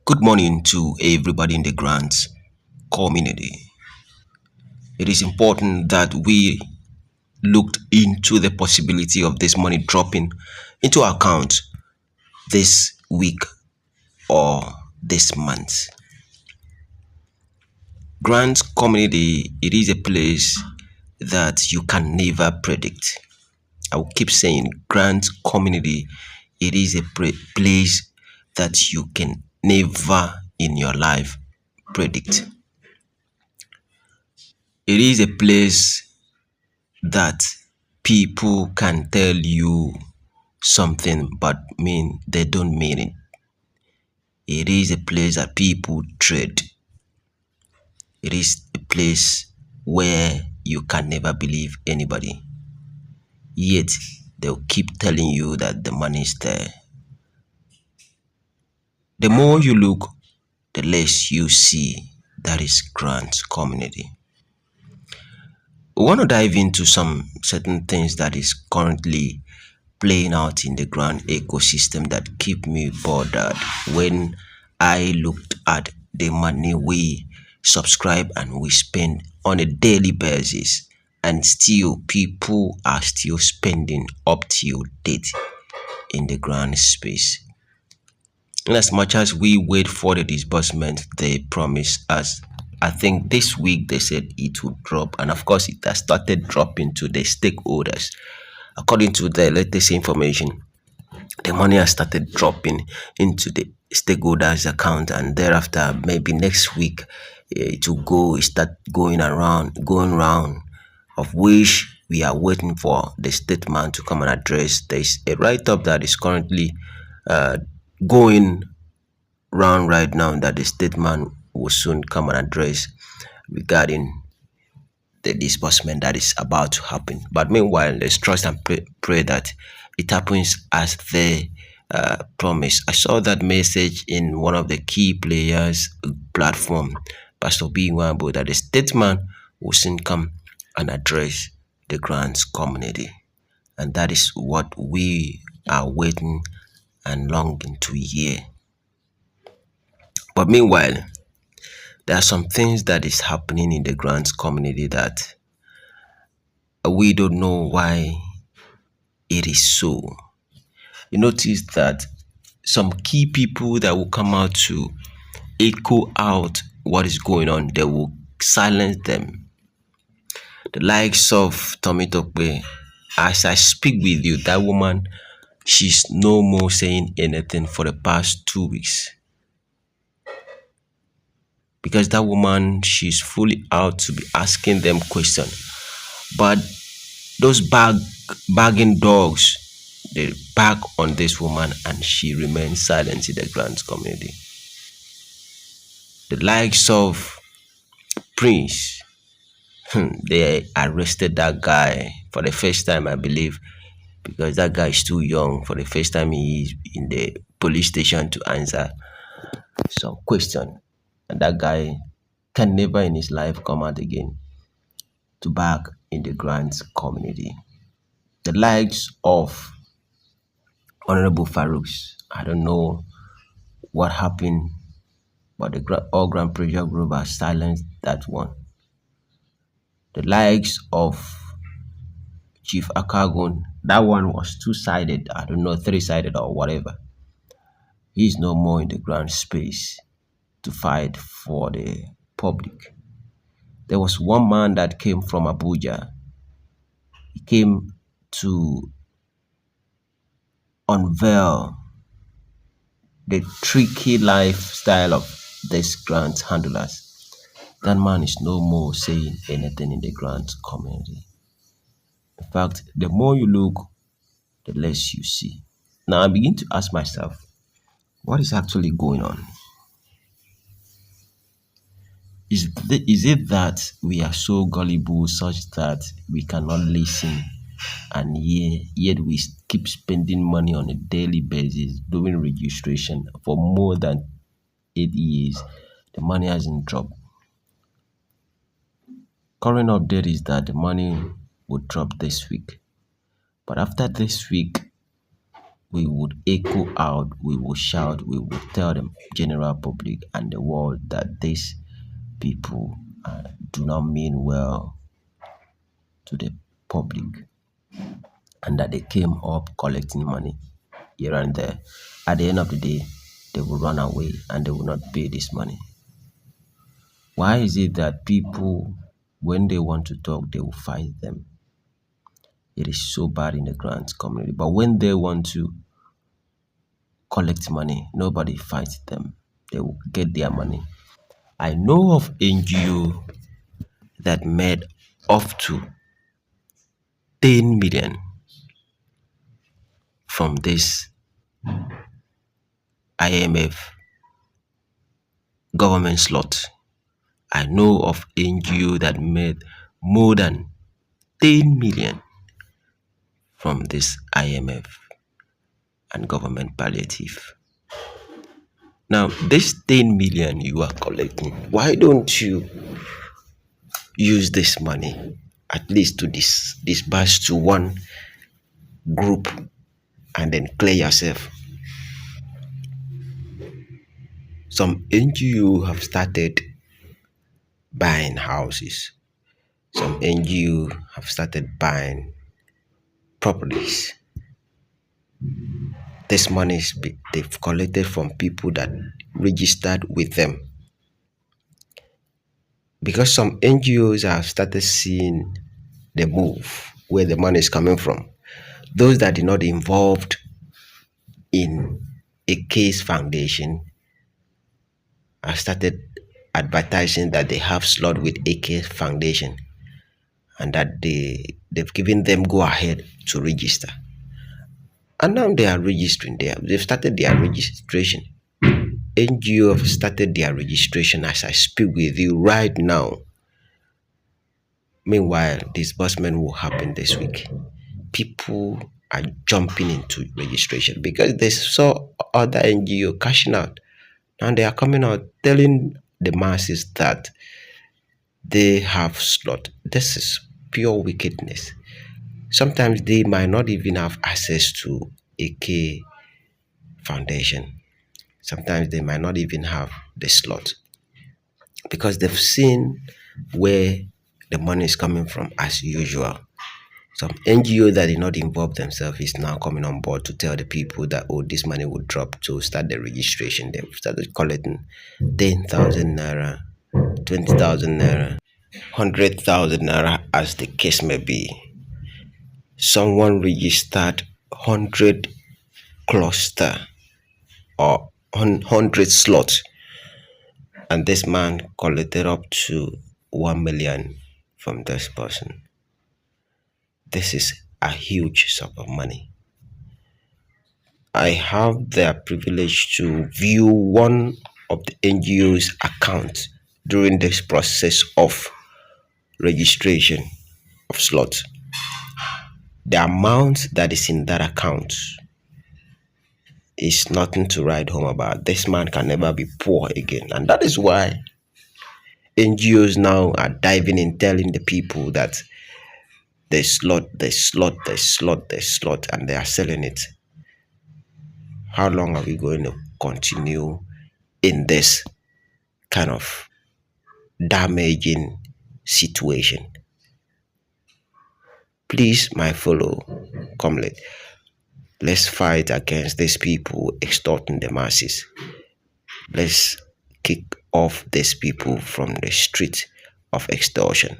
Good morning to everybody in the grants community. It is important that we looked into the possibility of this money dropping into our account this week or this month. Grants community, it is a place that you can never predict. I will keep saying grants community, it is a place that you can never in your life predict. It is a place that people can tell you something but mean they don't mean it. It is a place that people trade. It is a place where you can never believe anybody. Yet they'll keep telling you that the money is there. The more you look, the less you see. That is grant community. We want to dive into some certain things that is currently playing out in the grant ecosystem that keep me bothered when I looked at the money we subscribe and we spend on a daily basis, and still people are still spending up till date in the grant space. And as much as we wait for the disbursement they promise us, I think this week they said it would drop, and of course it has started dropping to the stakeholders. According to the latest information, the money has started dropping into the stakeholders account, and thereafter maybe next week it will start going round, of which we are waiting for the statement to come and address. There is a write-up that is currently going round right now that the statement will soon come and address regarding the disbursement that is about to happen. But meanwhile, let's trust and pray that it happens as they promise. I saw that message in one of the key players platform, Pastor B. Wambo, that the statement will soon come and address the grants community. And that is what we are waiting and longing to hear. But meanwhile, there are some things that is happening in the grants community that we don't know why it is so. You notice that some key people that will come out to echo out what is going on, they will silence them. The likes of Tommy Tokwe, as I speak with you, that woman, she's no more saying anything for the past 2 weeks. Because that woman, she's fully out to be asking them questions. But those bagging dogs, they bag on this woman and she remains silent in the grants community. The likes of Prince, they arrested that guy for the first time, I believe, because that guy is too young. For the first time, he is in the police station to answer some question, and that guy can never in his life come out again to back in the grants community. The likes of Honorable Farouks, I don't know what happened, but the All Grand Pressure Group has silenced that one. The likes of Chief Akagon, that one was two-sided, I don't know, three-sided or whatever. He's no more in the ground space to fight for the public. There was one man that came from Abuja. He came to unveil the tricky lifestyle of these grant handlers. That man is no more saying anything in the grant community. In fact, the more you look, the less you see. Now I begin to ask myself, what is actually going on? Is it that we are so gullible such that we cannot listen and hear, yet we keep spending money on a daily basis doing registration for more than 8 years? The money hasn't dropped. Current update is that the money will drop this week. But after this week, we would echo out, we will shout, we will tell the general public and the world that these people do not mean well to the public, and that they came up collecting money here and there. At the end of the day, they will run away and they will not pay this money. Why is it that people, when they want to talk, they will fight them? It is so bad in the grant community. But when they want to collect money, nobody fights them. They will get their money. I know of NGO that made up to 10 million from this IMF government slot. I know of NGO that made more than 10 million from this IMF and government palliative. Now, this 10 million you are collecting, why don't you use this money at least to disburse to one group and then clear yourself? Some NGO have started buying houses. Some NGO have started buying properties. This money they've collected from people that registered with them. Because some NGOs have started seeing the move, where the money is coming from. Those that are not involved in a case foundation have started advertising that they have slot with AK Foundation and that they've given them go ahead to register. And now they are registering. They've started their registration. NGO have started their registration as I speak with you right now. Meanwhile, disbursement will happen this week. People are jumping into registration because they saw other NGO cashing out. And they are coming out telling the masses that they have slot. This is pure wickedness. Sometimes they might not even have access to AK Foundation. Sometimes they might not even have the slot because they've seen where the money is coming from as usual. Some NGO that did not involve themselves is now coming on board to tell the people that, oh, this money will drop to start the registration. They've started collecting 10,000 naira, 20,000 naira, 100,000 naira, as the case may be. Someone registered 100 cluster or 100 slots, and this man collected up to 1 million from this person. This is a huge sum of money. I have the privilege to view one of the NGO's account during this process of registration of slots. The amount that is in that account is nothing to write home about. This man can never be poor again. And that is why NGOs now are diving in, telling the people that they slot, and they are selling it. How long are we going to continue in this kind of damaging situation? Please, my fellow comrade, let's fight against these people extorting the masses. Let's kick off these people from the street of extortion.